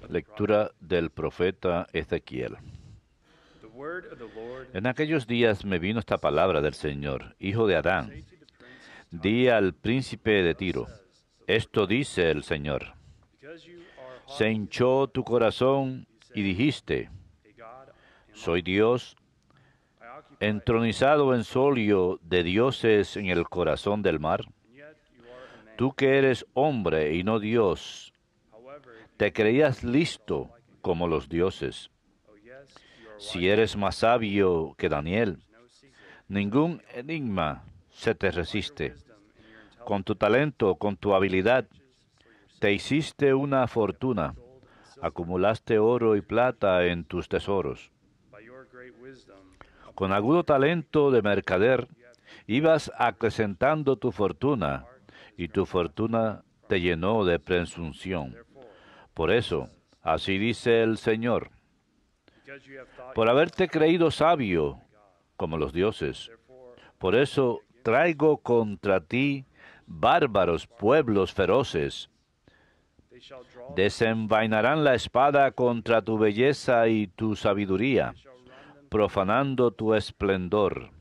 Lectura del profeta Ezequiel. En aquellos días me vino esta palabra del Señor: Hijo de Adán, di al príncipe de Tiro, esto dice el Señor. Se hinchó tu corazón y dijiste, soy Dios, entronizado en solio de dioses en el corazón del mar. Tú que eres hombre y no Dios, te creías listo como los dioses. Si eres más sabio que Daniel, ningún enigma se te resiste. Con tu talento, con tu habilidad, te hiciste una fortuna, acumulaste oro y plata en tus tesoros. Con agudo talento de mercader, ibas acrecentando tu fortuna, y tu fortuna te llenó de presunción. Por eso, así dice el Señor, por haberte creído sabio como los dioses, por eso traigo contra ti bárbaros pueblos feroces. Desenvainarán la espada contra tu belleza y tu sabiduría, profanando tu esplendor.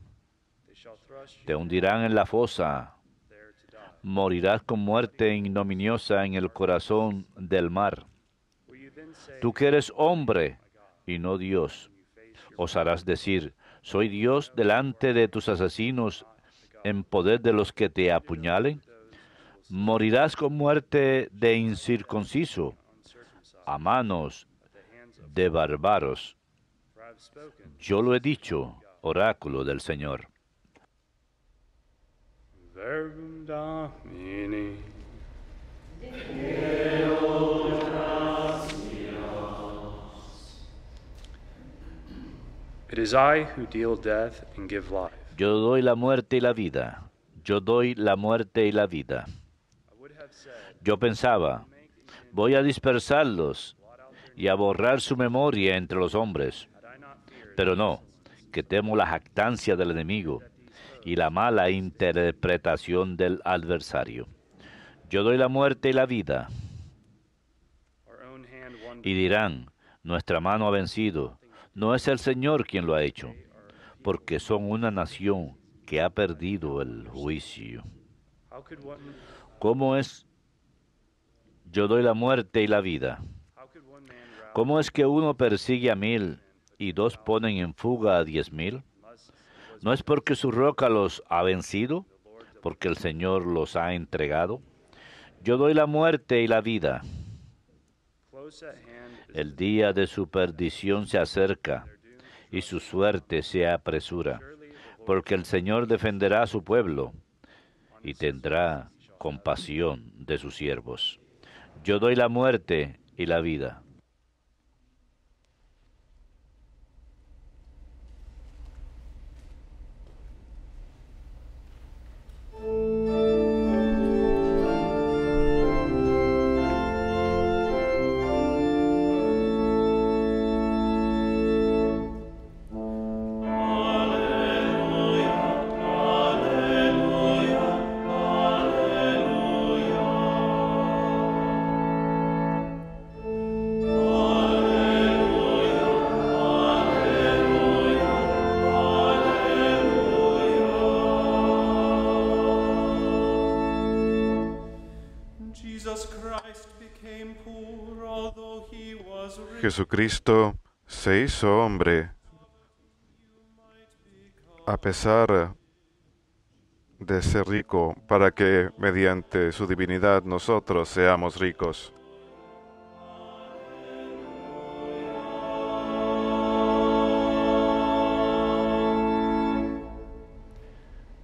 Te hundirán en la fosa, morirás con muerte ignominiosa en el corazón del mar. Tú que eres hombre y no Dios, osarás decir, ¿soy Dios delante de tus asesinos en poder de los que te apuñalen? Morirás con muerte de incircunciso, a manos de bárbaros. Yo lo he dicho, oráculo del Señor. Verbum Domini. It is I who deal death and give life. Yo doy la muerte y la vida. Yo doy la muerte y la vida. Yo pensaba, voy a dispersarlos y a borrar su memoria entre los hombres. Pero no, que temo la jactancia del enemigo y la mala interpretación del adversario. Yo doy la muerte y la vida. Y dirán, nuestra mano ha vencido. No es el Señor quien lo ha hecho, porque son una nación que ha perdido el juicio. ¿Cómo es? Yo doy la muerte y la vida. ¿Cómo es que uno persigue a 1000 y dos ponen en fuga a 10,000? ¿No es porque su roca los ha vencido? ¿Porque el Señor los ha entregado? Yo doy la muerte y la vida. El día de su perdición se acerca, y su suerte se apresura, porque el Señor defenderá a su pueblo, y tendrá compasión de sus siervos. Yo doy la muerte y la vida. Jesucristo se hizo hombre a pesar de ser rico, para que mediante su divinidad nosotros seamos ricos.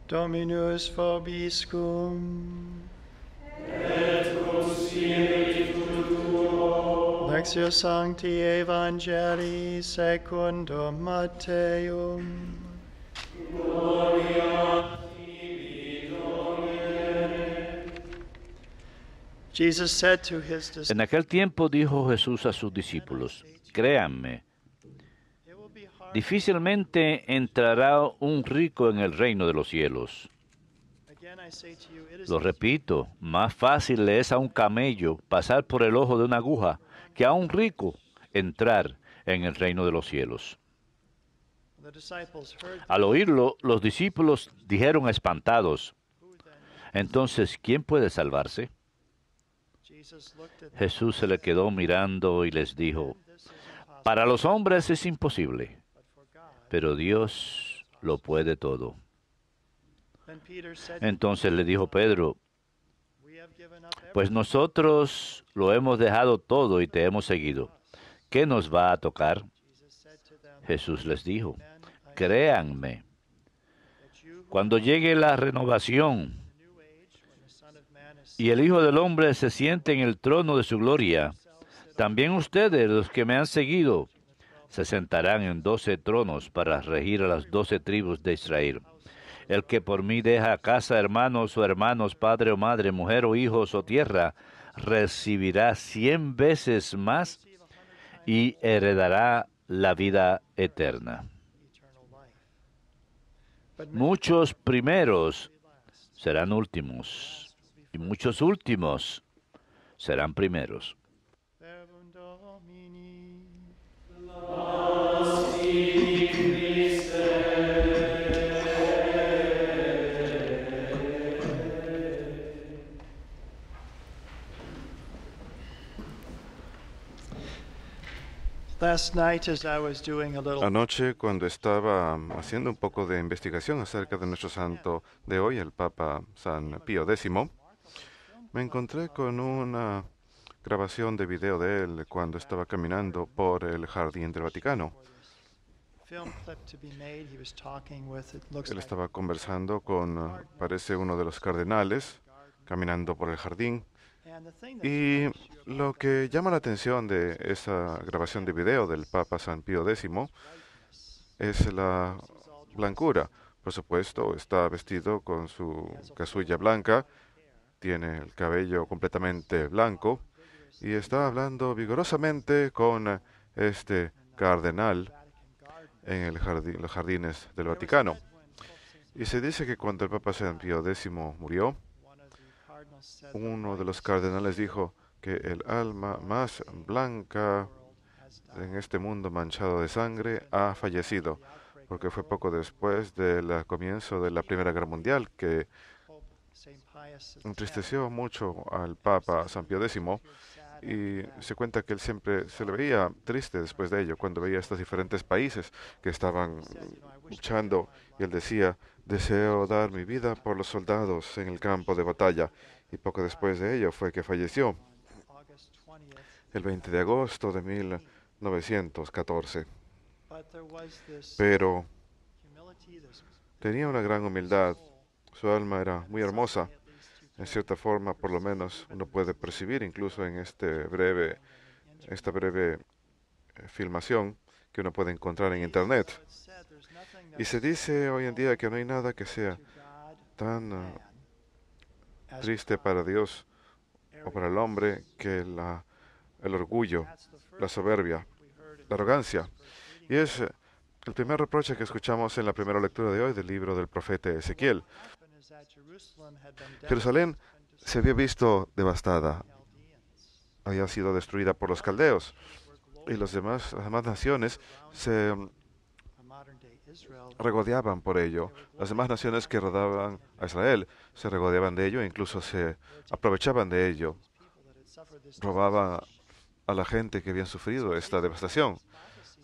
Dominus vobiscum. Et cum spiritu tuo. Lectio Sancti Evangelii secundum Matteum. Gloria tibi, Domine. Jesus said to his disciples, En aquel tiempo dijo Jesús a sus discípulos, créanme, difícilmente entrará un rico en el reino de los cielos. Lo repito, más fácil le es a un camello pasar por el ojo de una aguja que a un rico entrar en el reino de los cielos. Al oírlo, los discípulos dijeron espantados, entonces, ¿quién puede salvarse? Jesús se le quedó mirando y les dijo, para los hombres es imposible, pero Dios lo puede todo. Entonces le dijo Pedro, pues nosotros lo hemos dejado todo y te hemos seguido. ¿Qué nos va a tocar? Jesús les dijo, créanme, cuando llegue la renovación y el Hijo del Hombre se siente en el trono de su gloria, también ustedes, los que me han seguido, se sentarán en 12 tronos para regir a las 12 tribus de Israel. El que por mí deja casa, hermanos o hermanos, padre o madre, mujer o hijos o tierra, recibirá 100 veces más y heredará la vida eterna. Muchos primeros serán últimos, y muchos últimos serán primeros. Anoche, cuando estaba haciendo un poco de investigación acerca de nuestro santo de hoy, el Papa San Pío X, me encontré con una grabación de video de él cuando estaba caminando por el jardín del Vaticano. Él estaba conversando con, parece, uno de los cardenales, caminando por el jardín. Y lo que llama la atención de esa grabación de video del Papa San Pío X es la blancura. Por supuesto, está vestido con su casulla blanca, tiene el cabello completamente blanco y está hablando vigorosamente con este cardenal en los jardines del Vaticano. Y se dice que cuando el Papa San Pío X murió, uno de los cardenales dijo que el alma más blanca en este mundo manchado de sangre ha fallecido, porque fue poco después del comienzo de la Primera Guerra Mundial que entristeció mucho al Papa San Pío X, y se cuenta que él siempre se le veía triste después de ello, cuando veía estos diferentes países que estaban luchando, y él decía, deseo dar mi vida por los soldados en el campo de batalla, y poco después de ello fue que falleció, el 20 de agosto de 1914. Pero tenía una gran humildad, su alma era muy hermosa, en cierta forma, por lo menos, uno puede percibir incluso en esta breve filmación que uno puede encontrar en Internet. Y se dice hoy en día que no hay nada que sea tan triste para Dios o para el hombre que el orgullo, la soberbia, la arrogancia. Y es el primer reproche que escuchamos en la primera lectura de hoy del libro del profeta Ezequiel. Jerusalén se había visto devastada, había sido destruida por los caldeos, y las demás naciones se regodeaban por ello. Las demás naciones que rodeaban a Israel se regodeaban de ello e incluso se aprovechaban de ello. Robaban a la gente que habían sufrido esta devastación.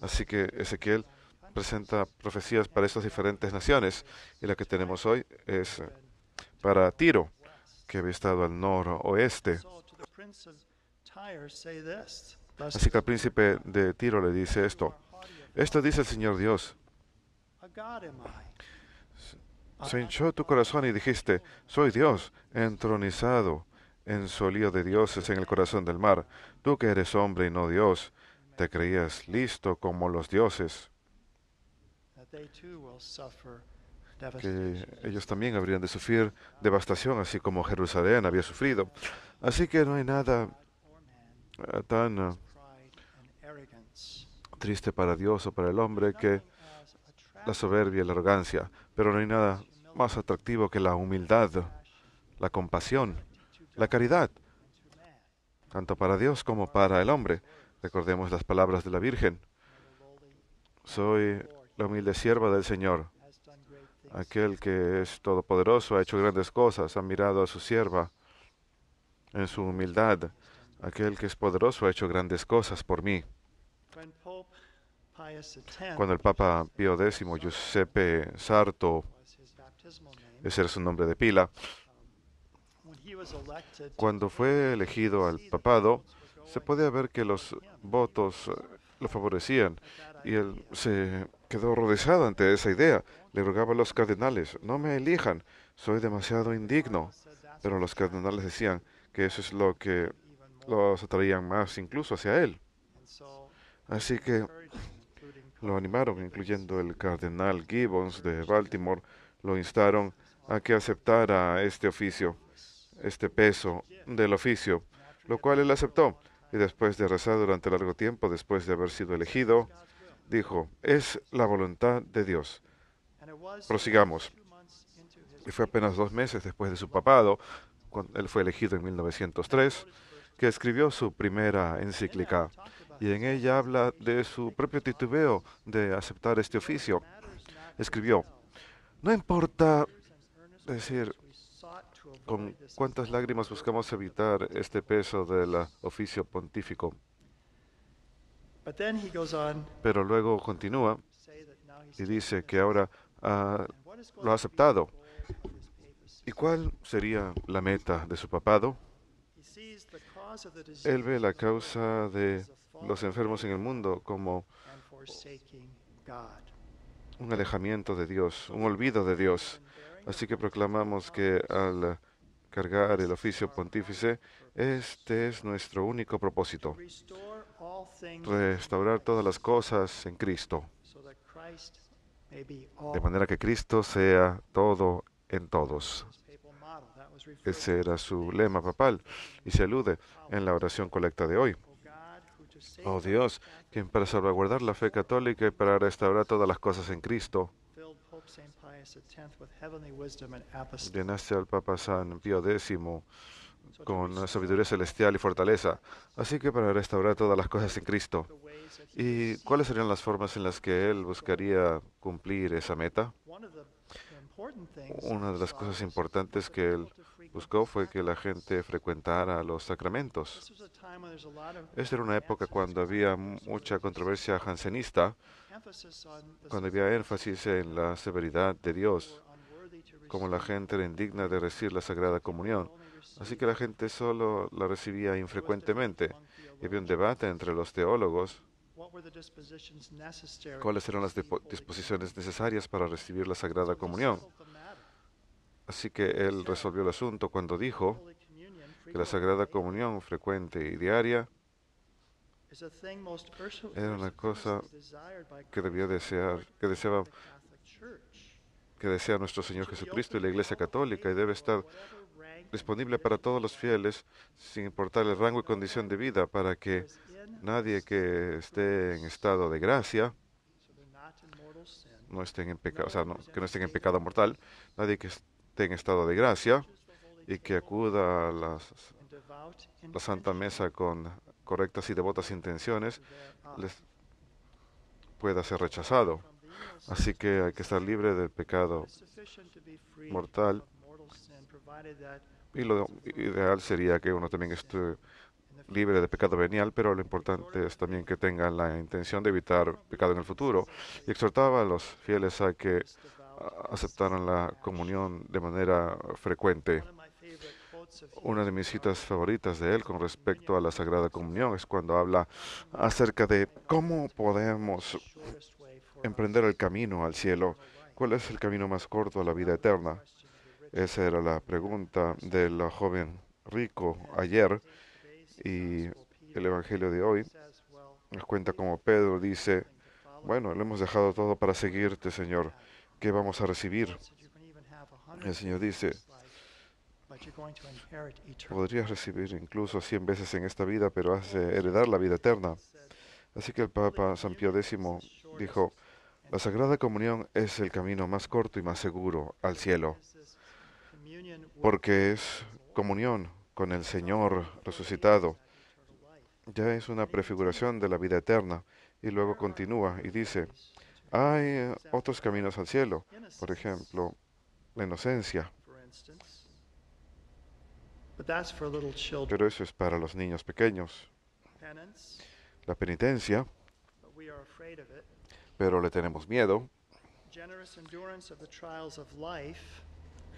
Así que Ezequiel presenta profecías para estas diferentes naciones, y la que tenemos hoy es para Tiro, que había estado al noroeste. Así que al príncipe de Tiro le dice esto: esto dice el Señor Dios. Se hinchó tu corazón y dijiste, soy Dios, entronizado en solío de dioses en el corazón del mar. Tú que eres hombre y no Dios, te creías listo como los dioses. Que ellos también habrían de sufrir devastación, así como Jerusalén había sufrido. Así que no hay nada tan triste para Dios o para el hombre que la soberbia y la arrogancia, pero no hay nada más atractivo que la humildad, la compasión, la caridad, tanto para Dios como para el hombre. Recordemos las palabras de la Virgen. Soy la humilde sierva del Señor. Aquel que es todopoderoso ha hecho grandes cosas, ha mirado a su sierva en su humildad. Aquel que es poderoso ha hecho grandes cosas por mí. Cuando el Papa Pío X, Giuseppe Sarto, ese era su nombre de pila, cuando fue elegido al papado, se podía ver que los votos lo favorecían y él se quedó horrorizado ante esa idea. Le rogaba a los cardenales, no me elijan, soy demasiado indigno. Pero los cardenales decían que eso es lo que los atraían más incluso hacia él. Así que lo animaron, incluyendo el cardenal Gibbons de Baltimore, lo instaron a que aceptara este oficio, este peso del oficio, lo cual él aceptó. Y después de rezar durante largo tiempo, después de haber sido elegido, dijo, es la voluntad de Dios. Prosigamos. Y fue apenas 2 meses después de su papado, cuando él fue elegido en 1903, que escribió su primera encíclica. Y en ella habla de su propio titubeo de aceptar este oficio. Escribió, no importa decir con cuántas lágrimas buscamos evitar este peso del oficio pontífico. Pero luego continúa y dice que ahora lo ha aceptado. ¿Y cuál sería la meta de su papado? Él ve la causa de los enfermos en el mundo como un alejamiento de Dios, un olvido de Dios. Así que proclamamos que al cargar el oficio pontífice, este es nuestro único propósito: restaurar todas las cosas en Cristo, de manera que Cristo sea todo en todos. Ese era su lema papal y se alude en la oración colecta de hoy. Oh Dios, quien para salvaguardar la fe católica y para restaurar todas las cosas en Cristo, llenaste al Papa San Pío X con sabiduría celestial y fortaleza, así que para restaurar todas las cosas en Cristo. ¿Y cuáles serían las formas en las que él buscaría cumplir esa meta? Una de las cosas importantes que él buscó fue que la gente frecuentara los sacramentos. Esta era una época cuando había mucha controversia jansenista, cuando había énfasis en la severidad de Dios, como la gente era indigna de recibir la Sagrada Comunión. Así que la gente solo la recibía infrecuentemente. Y había un debate entre los teólogos. ¿Cuáles eran las disposiciones necesarias para recibir la Sagrada Comunión? Así que él resolvió el asunto cuando dijo que la Sagrada Comunión frecuente y diaria era una cosa que desea nuestro Señor Jesucristo y la Iglesia Católica, y debe estar disponible para todos los fieles, sin importar el rango y condición de vida, para que nadie que esté en estado de gracia no estén en pecado, que no estén en pecado mortal, nadie que esté en estado de gracia y que acuda a la Santa Mesa con correctas y devotas intenciones, les pueda ser rechazado. Así que hay que estar libre del pecado mortal, y lo ideal sería que uno también esté libre de pecado venial, pero lo importante es también que tengan la intención de evitar pecado en el futuro. Y exhortaba a los fieles a que aceptaran la comunión de manera frecuente. Una de mis citas favoritas de él con respecto a la Sagrada Comunión es cuando habla acerca de cómo podemos emprender el camino al cielo. ¿Cuál es el camino más corto a la vida eterna? Esa era la pregunta del joven rico ayer, y el Evangelio de hoy nos cuenta como Pedro dice, bueno, lo hemos dejado todo para seguirte, Señor. ¿Qué vamos a recibir? El Señor dice, podrías recibir incluso 100 veces en esta vida, pero has de heredar la vida eterna. Así que el Papa San Pío X dijo, La Sagrada Comunión es el camino más corto y más seguro al cielo, porque es comunión con el Señor resucitado. Ya es una prefiguración de la vida eterna. Y luego continúa y dice, hay otros caminos al cielo, por ejemplo, la inocencia, pero eso es para los niños pequeños. La penitencia, pero le tenemos miedo.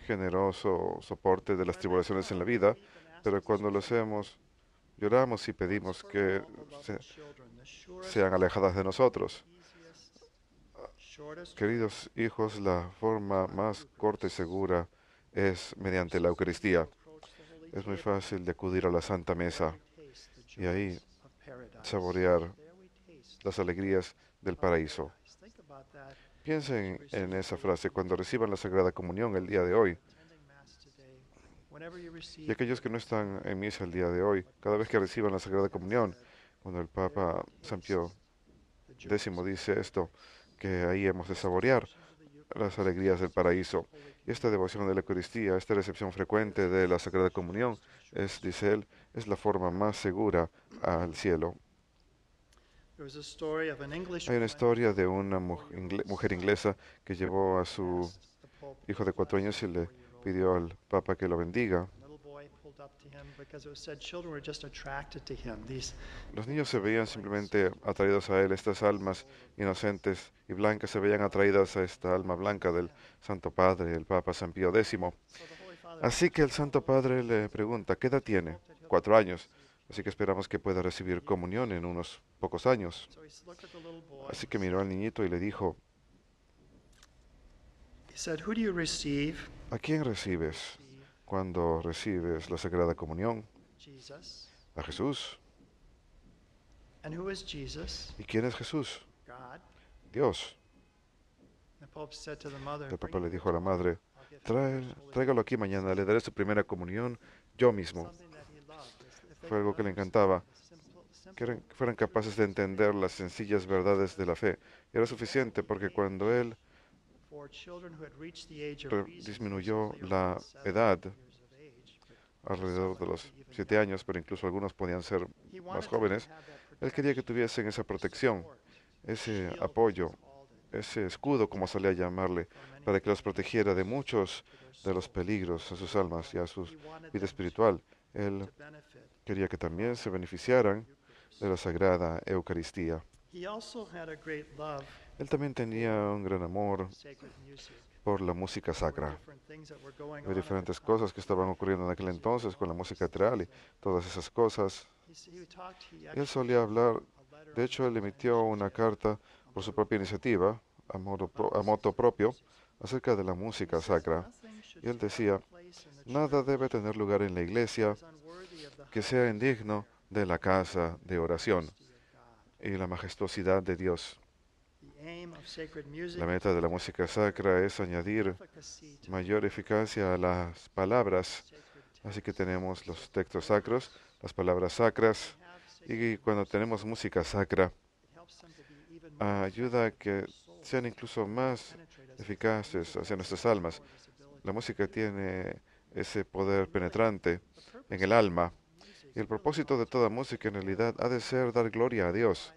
Generoso soporte de las tribulaciones en la vida, pero cuando lo hacemos, lloramos y pedimos que sean alejadas de nosotros. Queridos hijos, la forma más corta y segura es mediante la Eucaristía. Es muy fácil de acudir a la Santa Mesa y ahí saborear las alegrías del paraíso. Piensen en esa frase cuando reciban la Sagrada Comunión el día de hoy. Y aquellos que no están en misa el día de hoy, cada vez que reciban la Sagrada Comunión, cuando el Papa San Pío X dice esto, que ahí hemos de saborear las alegrías del paraíso. Y esta devoción de la Eucaristía, esta recepción frecuente de la Sagrada Comunión, dice él, es la forma más segura al cielo. Hay una historia de una mujer inglesa que llevó a su hijo de 4 años y le pidió al Papa que lo bendiga. Los niños se veían simplemente atraídos a él. Estas almas inocentes y blancas se veían atraídas a esta alma blanca del Santo Padre, el Papa San Pío X. Así que el Santo Padre le pregunta, ¿qué edad tiene? 4 años. Así que esperamos que pueda recibir comunión en unos pocos años. Así que miró al niñito y le dijo, ¿a quién recibes cuando recibes la Sagrada Comunión? A Jesús. ¿Y quién es Jesús? Dios. El Papa le dijo a la madre, tráigalo aquí mañana, le daré su primera comunión yo mismo. Fue algo que le encantaba, que fueran capaces de entender las sencillas verdades de la fe. Y era suficiente porque cuando él disminuyó la edad, alrededor de los 7 años, pero incluso algunos podían ser más jóvenes, él quería que tuviesen esa protección, ese apoyo, ese escudo, como solía llamarle, para que los protegiera de muchos de los peligros a sus almas y a su vida espiritual. Él quería que también se beneficiaran de la Sagrada Eucaristía. Él también tenía un gran amor por la música sacra. Hay diferentes cosas que estaban ocurriendo en aquel entonces con la música teatral y todas esas cosas. Él solía hablar, de hecho, él emitió una carta por su propia iniciativa, a moto propio, acerca de la música sacra. Y él decía, nada debe tener lugar en la iglesia que sea indigno de la casa de oración y la majestuosidad de Dios. La meta de la música sacra es añadir mayor eficacia a las palabras. Así que tenemos los textos sacros, las palabras sacras, y cuando tenemos música sacra, ayuda a que sean incluso más eficaces hacia nuestras almas. La música tiene ese poder penetrante en el alma. Y el propósito de toda música en realidad ha de ser dar gloria a Dios,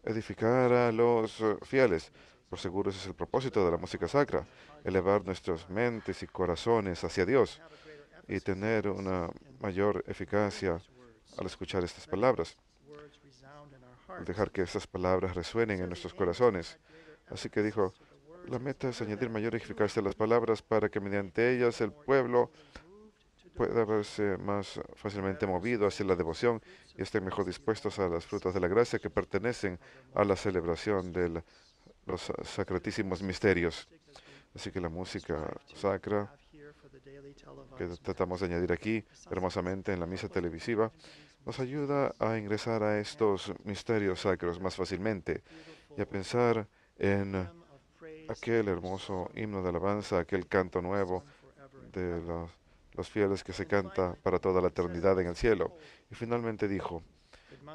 edificar a los fieles. Por seguro ese es el propósito de la música sacra, elevar nuestras mentes y corazones hacia Dios y tener una mayor eficacia al escuchar estas palabras, dejar que esas palabras resuenen en nuestros corazones. Así que dijo, la meta es añadir mayor eficacia a las palabras para que mediante ellas el pueblo pueda verse más fácilmente movido hacia la devoción y estén mejor dispuestos a las frutas de la gracia que pertenecen a la celebración de los sacratísimos misterios. Así que la música sacra que tratamos de añadir aquí hermosamente en la misa televisiva nos ayuda a ingresar a estos misterios sacros más fácilmente y a pensar en aquel hermoso himno de alabanza, aquel canto nuevo de los fieles que se canta para toda la eternidad en el cielo. Y finalmente dijo,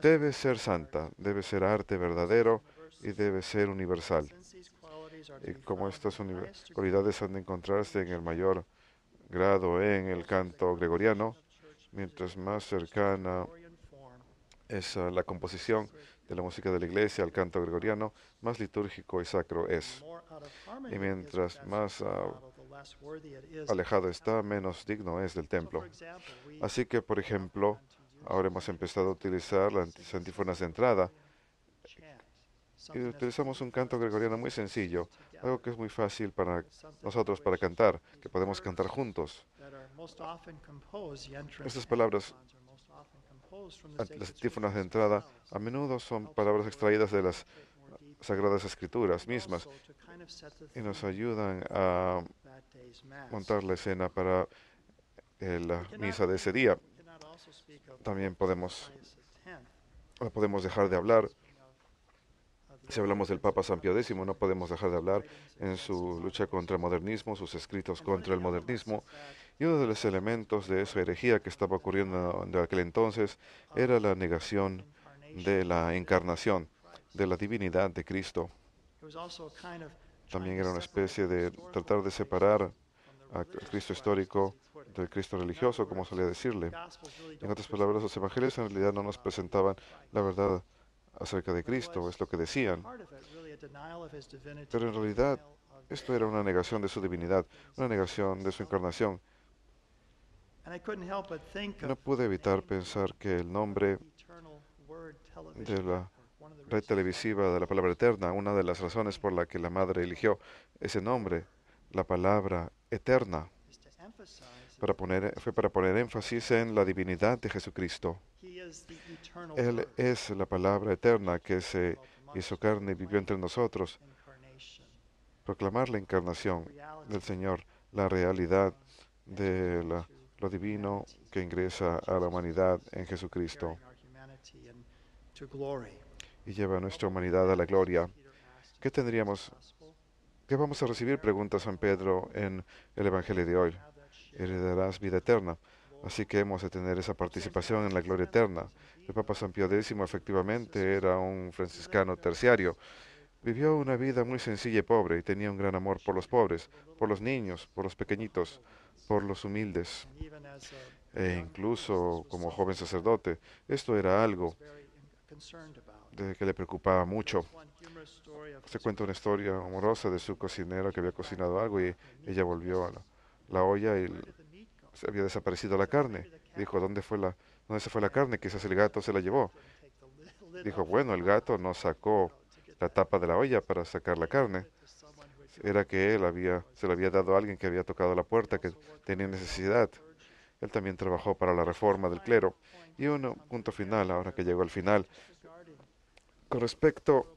debe ser santa, debe ser arte verdadero y debe ser universal. y cómo estas cualidades han de encontrarse en el mayor grado en el canto gregoriano. Mientras más cercana es la composición de la música de la iglesia al canto gregoriano, más litúrgico y sacro es. Y mientras más alejado está, menos digno es del templo. Así que, por ejemplo, ahora hemos empezado a utilizar las antífonas de entrada y utilizamos un canto gregoriano muy sencillo, algo que es muy fácil para nosotros para cantar, que podemos cantar juntos. Estas palabras, las antífonas de entrada, a menudo son palabras extraídas de las Sagradas Escrituras mismas y nos ayudan a montar la escena para la misa de ese día. También podemos dejar de hablar. Si hablamos del Papa San Pío X, no podemos dejar de hablar en su lucha contra el modernismo, sus escritos contra el modernismo. Y uno de los elementos de esa herejía que estaba ocurriendo de aquel entonces era la negación de la encarnación, de la divinidad de Cristo. También era una especie de tratar de separar al Cristo histórico del Cristo religioso, como solía decirle. En otras palabras, los evangelios en realidad no nos presentaban la verdad acerca de Cristo, es lo que decían. Pero en realidad, esto era una negación de su divinidad, una negación de su encarnación. No pude evitar pensar que el nombre de la red televisiva de la palabra eterna, una de las razones por la que la madre eligió ese nombre, la palabra eterna, fue para poner énfasis en la divinidad de Jesucristo. Él es la palabra eterna que se hizo carne y vivió entre nosotros. Proclamar la encarnación del Señor, la realidad de lo divino que ingresa a la humanidad en Jesucristo y lleva a nuestra humanidad a la gloria. ¿Qué vamos a recibir? Pregunta San Pedro en el Evangelio de hoy. Heredarás vida eterna. Así que hemos de tener esa participación en la gloria eterna. El Papa San Pío X efectivamente era un franciscano terciario. Vivió una vida muy sencilla y pobre y tenía un gran amor por los pobres, por los niños, por los pequeñitos, por los humildes. E incluso como joven sacerdote, esto era algo de que le preocupaba mucho. Se cuenta una historia amorosa de su cocinera que había cocinado algo y ella volvió a la olla y se había desaparecido la carne. Dijo, ¿dónde se fue la carne? Quizás el gato se la llevó. Dijo, bueno, el gato no sacó la tapa de la olla para sacar la carne. Era que se la había dado a alguien que había tocado la puerta, que tenía necesidad. Él también trabajó para la reforma del clero. Y un punto final, ahora que llegó al final, con respecto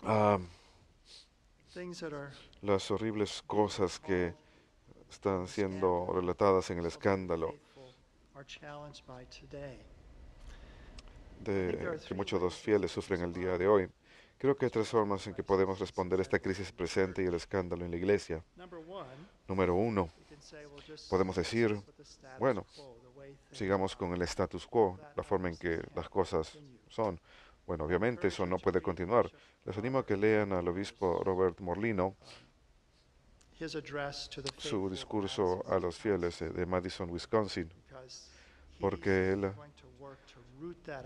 a las horribles cosas que están siendo relatadas en el escándalo que muchos de los fieles sufren el día de hoy. Creo que hay tres formas en que podemos responder a esta crisis presente y el escándalo en la iglesia. Número uno, podemos decir, bueno, sigamos con el status quo, la forma en que las cosas son. Bueno, obviamente eso no puede continuar. Les animo a que lean al obispo Robert Morlino su discurso a los fieles de Madison, Wisconsin, porque él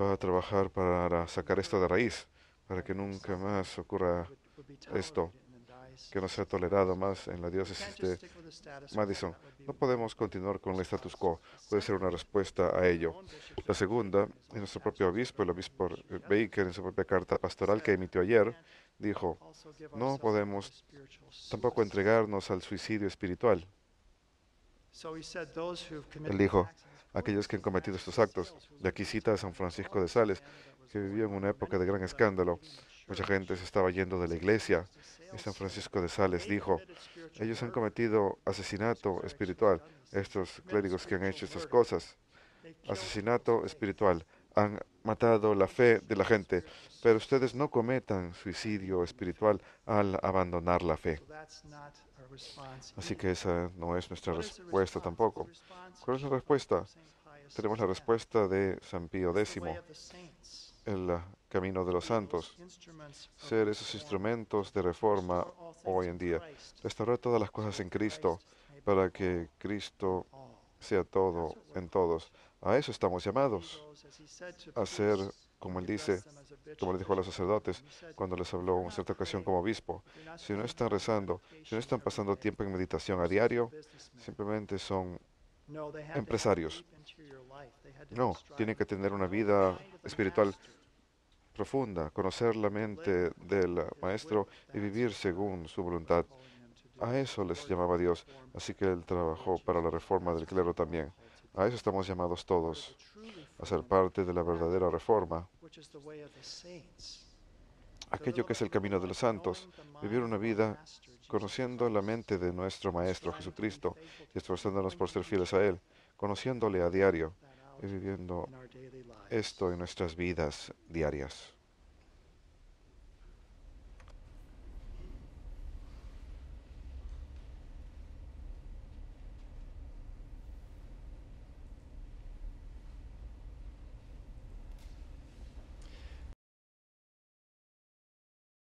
va a trabajar para sacar esto de raíz, para que nunca más ocurra esto, que no sea tolerado más en la diócesis de Madison. No podemos continuar con el status quo, puede ser una respuesta a ello. La segunda, en nuestro propio obispo, el obispo Baker, en su propia carta pastoral que emitió ayer, dijo, no podemos tampoco entregarnos al suicidio espiritual. Él dijo, aquellos que han cometido estos actos, de aquí cita a San Francisco de Sales, que vivió en una época de gran escándalo. Mucha gente se estaba yendo de la iglesia. Y San Francisco de Sales dijo, ellos han cometido asesinato espiritual, estos clérigos que han hecho estas cosas. Asesinato espiritual. Han matado la fe de la gente, pero ustedes no cometan suicidio espiritual al abandonar la fe. Así que esa no es nuestra respuesta tampoco. ¿Cuál es la respuesta? Tenemos la respuesta de San Pío X, el camino de los santos, ser esos instrumentos de reforma hoy en día, restaurar todas las cosas en Cristo para que Cristo sea todo en todos. A eso estamos llamados, a ser, como Él dice, como le dijo a los sacerdotes cuando les habló en cierta ocasión como obispo, si no están rezando, si no están pasando tiempo en meditación a diario, simplemente son empresarios. No, tienen que tener una vida espiritual profunda, conocer la mente del Maestro y vivir según su voluntad. A eso les llamaba Dios, así que Él trabajó para la reforma del clero también. A eso estamos llamados todos, a ser parte de la verdadera reforma, aquello que es el camino de los santos, vivir una vida conociendo la mente de nuestro Maestro Jesucristo y esforzándonos por ser fieles a Él, conociéndole a diario y viviendo esto en nuestras vidas diarias.